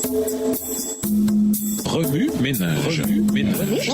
Remue ménage. Remue ménage.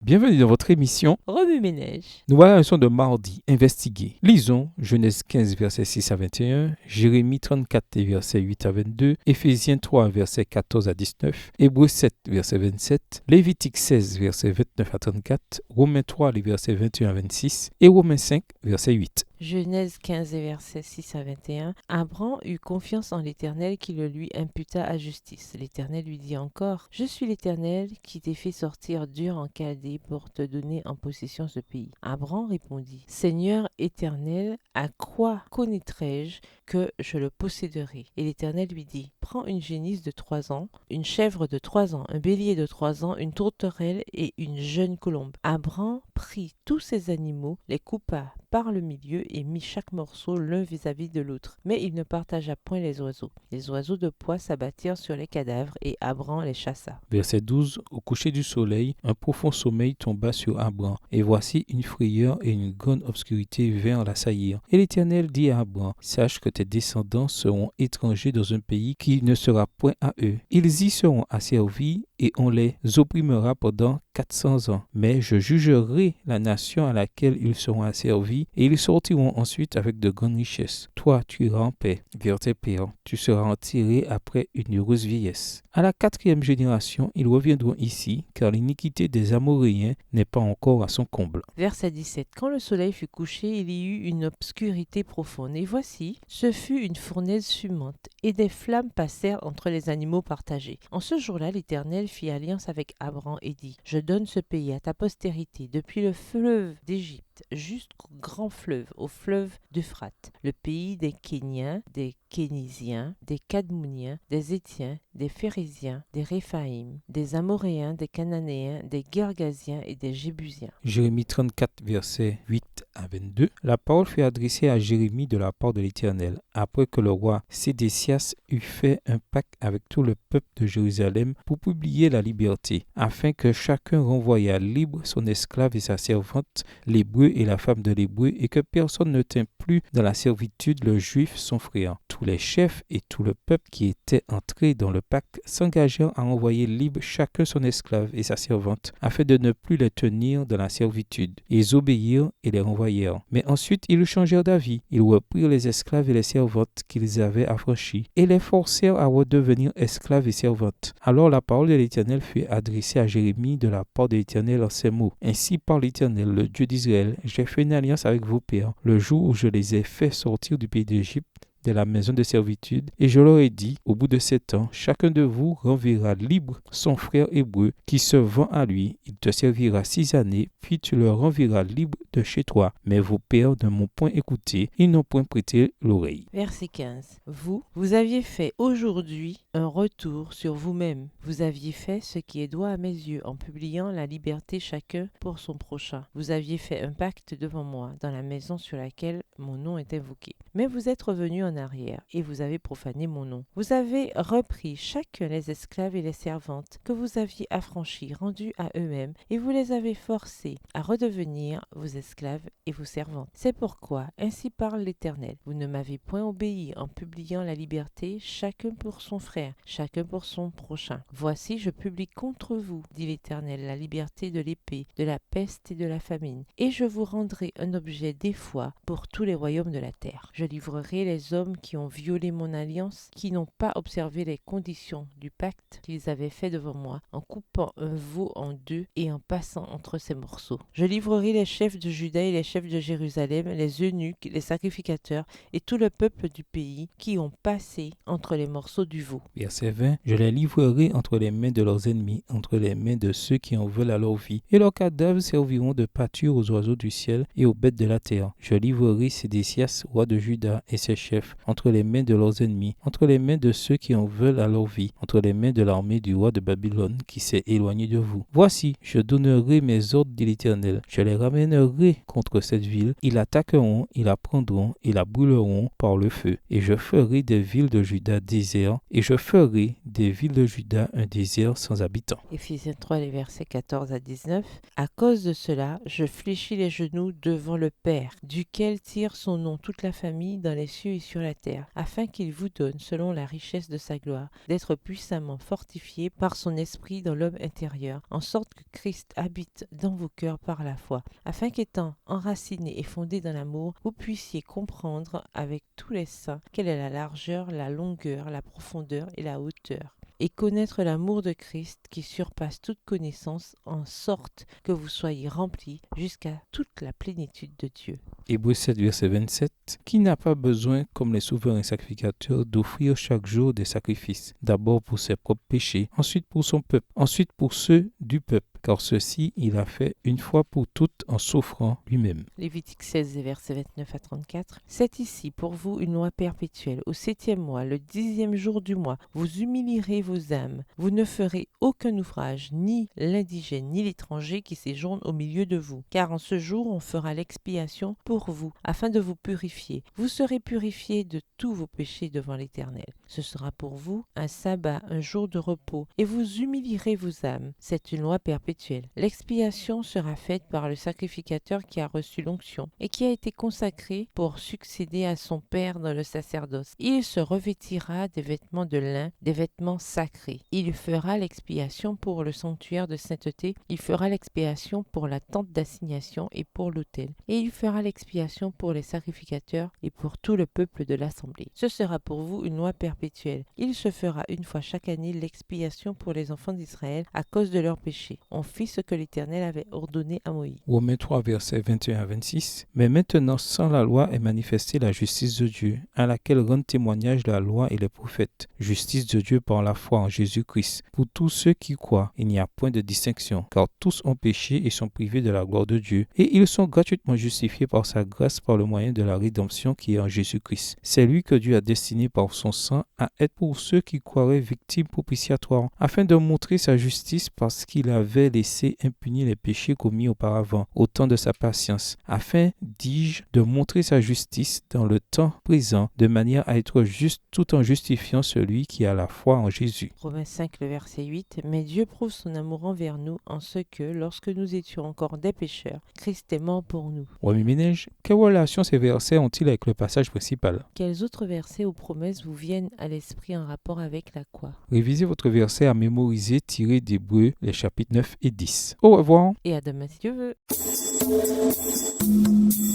Bienvenue dans votre émission Remue ménage. Nous voilà à la leçon de mardi, investiguer. Lisons Genèse 15, versets 6 à 21, Jérémie 34, versets 8 à 22, Éphésiens 3, versets 14 à 19, Hébreux 7, verset 27, Lévitique 16, versets 29 à 34, Romains 3, les versets 21 à 26 et Romains 5, verset 8. Genèse 15 et versets 6 à 21. Abraham eut confiance en l'Éternel qui le lui imputa à justice. L'Éternel lui dit encore, « Je suis l'Éternel qui t'ai fait sortir d'Ur en Chaldée pour te donner en possession ce pays. » Abraham répondit, « Seigneur Éternel, à quoi connaîtrai-je que je le posséderai ?» Et l'Éternel lui dit, « Prends une génisse de 3 ans, une chèvre de 3 ans, un bélier de 3 ans, une tourterelle et une jeune colombe. » Abraham prit tous ces animaux, les coupa par le milieu et mit chaque morceau l'un vis-à-vis de l'autre. Mais il ne partagea point les oiseaux. Les oiseaux de proie s'abattirent sur les cadavres et Abraham les chassa. Verset 12. Au coucher du soleil, un profond sommeil tomba sur Abraham. Et voici une frayeur et une grande obscurité vinrent l'assaillir. Et l'Éternel dit à Abraham, sache que tes descendants seront étrangers dans un pays qui ne sera point à eux. Ils y seront asservis et on les opprimera pendant 400 ans. Mais je jugerai la nation à laquelle ils seront asservis et ils sortiront ensuite avec de grandes richesses. Toi, tu iras en paix vers tes pères. Tu seras retiré après une heureuse vieillesse. À la 4e génération, ils reviendront ici, car l'iniquité des Amoréens n'est pas encore à son comble. Verset 17. Quand le soleil fut couché, il y eut une obscurité profonde. Et voici, ce fut une fournaise fumante, et des flammes passèrent entre les animaux partagés. En ce jour-là, l'Éternel fit alliance avec Abraham et dit, « Je donne ce pays à ta postérité, depuis le fleuve d'Égypte jusqu'au grand fleuve, au fleuve d'Euphrate, le pays des Kéniens, des Kénisiens, des Cadmoniens, des Étiens, des Phérésiens, des Réphaïm, des Amoréens, des Cananéens, des Girgasiens et des Jébusiens. » Jérémie 34, versets 8 à 22. La parole fut adressée à Jérémie de la part de l'Éternel, après que le roi Sédécias eut fait un pacte avec tout le peuple de Jérusalem pour publier la liberté, afin que chacun renvoyât libre son esclave et sa servante, l'hébreu et la femme de l'hébreu, et que personne ne tint plus dans la servitude le juif son frère. Tous les chefs et tout le peuple qui était entré dans le pacte s'engagèrent à envoyer libre chacun son esclave et sa servante, afin de ne plus les tenir dans la servitude. Ils obéirent et les renvoyèrent. Mais ensuite ils changèrent d'avis. Ils reprirent les esclaves et les servantes qu'ils avaient affranchis, et les forcèrent à redevenir esclaves et servantes. Alors la parole de l'Éternel fut adressée à Jérémie de la part de l'Éternel en ces mots. Ainsi parle l'Éternel, le Dieu d'Israël, j'ai fait une alliance avec vos pères, le jour où je les ai fait sortir du pays d'Égypte, de la maison de servitude, et je leur ai dit, au bout de 7 ans, chacun de vous renverra libre son frère hébreu qui se vend à lui. Il te servira 6 années, puis tu le renverras libre de chez toi. Mais vos pères ne m'ont point écouté, ils n'ont point prêté l'oreille. Verset 15. Vous aviez fait aujourd'hui un retour sur vous-même. Vous aviez fait ce qui est droit à mes yeux en publiant la liberté chacun pour son prochain. Vous aviez fait un pacte devant moi dans la maison sur laquelle mon nom est invoqué. Mais vous êtes revenus en arrière et vous avez profané mon nom. Vous avez repris chacun les esclaves et les servantes que vous aviez affranchis, rendus à eux-mêmes, et vous les avez forcés à redevenir vos esclaves et vos servantes. C'est pourquoi, ainsi parle l'Éternel, vous ne m'avez point obéi en publiant la liberté, chacun pour son frère, chacun pour son prochain. Voici, je publie contre vous, dit l'Éternel, la liberté de l'épée, de la peste et de la famine, et je vous rendrai un objet d'effroi pour tous les royaumes de la terre. Je livrerai les hommes qui ont violé mon alliance, qui n'ont pas observé les conditions du pacte qu'ils avaient fait devant moi, en coupant un veau en deux et en passant entre ses morceaux. Je livrerai les chefs de Juda et les chefs de Jérusalem, les eunuques, les sacrificateurs et tout le peuple du pays qui ont passé entre les morceaux du veau. Verset 20. Je les livrerai entre les mains de leurs ennemis, entre les mains de ceux qui en veulent à leur vie, et leurs cadavres serviront de pâture aux oiseaux du ciel et aux bêtes de la terre. Je livrerai Sédécias, roi de Juda, et ses chefs, Juifs entre les mains de leurs ennemis, entre les mains de ceux qui en veulent à leur vie, entre les mains de l'armée du roi de Babylone qui s'est éloigné de vous. Voici, je donnerai mes ordres, dit l'Éternel. Je les ramènerai contre cette ville. Ils l'attaqueront, ils la prendront, ils la brûleront par le feu. Et je ferai des villes de Juda déserts, et je ferai des villes de Juda un désert sans habitants. Éphésiens 3, les versets 14 à 19. À cause de cela, je fléchis les genoux devant le Père, duquel tire son nom toute la famille dans les cieux et sur la terre, afin qu'il vous donne, selon la richesse de sa gloire, d'être puissamment fortifié par son esprit dans l'homme intérieur, en sorte que Christ habite dans vos cœurs par la foi, afin qu'étant enraciné et fondé dans l'amour, vous puissiez comprendre avec tous les saints quelle est la largeur, la longueur, la profondeur et la hauteur, et connaître l'amour de Christ qui surpasse toute connaissance, en sorte que vous soyez remplis jusqu'à toute la plénitude de Dieu. Hébreux 7, verset 27. Qui n'a pas besoin, comme les souverains sacrificateurs, d'offrir chaque jour des sacrifices, d'abord pour ses propres péchés, ensuite pour son peuple, ensuite pour ceux du peuple, car ceci il a fait une fois pour toutes en souffrant lui-même. Lévitique 16, versets 29 à 34. C'est ici pour vous une loi perpétuelle. Au 7e mois, le 10e jour du mois, vous humilierez vos âmes. Vous ne ferez aucun ouvrage, ni l'indigène, ni l'étranger qui séjourne au milieu de vous. Car en ce jour, on fera l'expiation pour vous, afin de vous purifier. Vous serez purifiés de tous vos péchés devant l'Éternel. Ce sera pour vous un sabbat, un jour de repos, et vous humilierez vos âmes. C'est une loi perpétuelle. L'expiation sera faite par le sacrificateur qui a reçu l'onction et qui a été consacré pour succéder à son Père dans le sacerdoce. Il se revêtira des vêtements de lin, des vêtements sacrés. Il fera l'expiation pour le sanctuaire de sainteté, il fera l'expiation pour la tente d'assignation et pour l'autel, et il fera l'expiation pour les sacrificateurs et pour tout le peuple de l'assemblée. Ce sera pour vous une loi perpétuelle. Il se fera une fois chaque année l'expiation pour les enfants d'Israël à cause de leurs péchés. On fit ce que l'Éternel avait ordonné à Moïse. Romains 3, versets 21 à 26. Mais maintenant, sans la loi est manifestée la justice de Dieu, à laquelle rendent témoignage la loi et les prophètes. Justice de Dieu par la foi en Jésus-Christ. Pour tous ceux qui croient, il n'y a point de distinction, car tous ont péché et sont privés de la gloire de Dieu, et ils sont gratuitement justifiés par sa grâce par le moyen de la rédemption qui est en Jésus-Christ. C'est lui que Dieu a destiné par son sang à être pour ceux qui croiraient victimes propitiatoires, afin de montrer sa justice parce qu'il avait laissé impunis les péchés commis auparavant, au temps de sa patience, afin, dis-je, de montrer sa justice dans le temps présent, de manière à être juste tout en justifiant celui qui a la foi en Jésus. Romains 5, le verset 8. Mais Dieu prouve son amour envers nous en ce que, lorsque nous étions encore des pécheurs, Christ est mort pour nous. Wami Ménage, quelle relation ces versets ont-ils avec le passage principal? Quels autres versets ou promesses vous viennent à l'esprit en rapport avec la croix? Révisez votre verset à mémoriser tiré d'Hébreux, les chapitres 9 et 10. Au revoir. Et à demain si Dieu veut.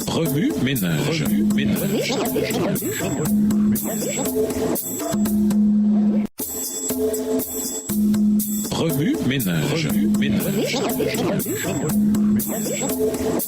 Remue ménage. Remue ménage. Remue ménage. Remue ménage.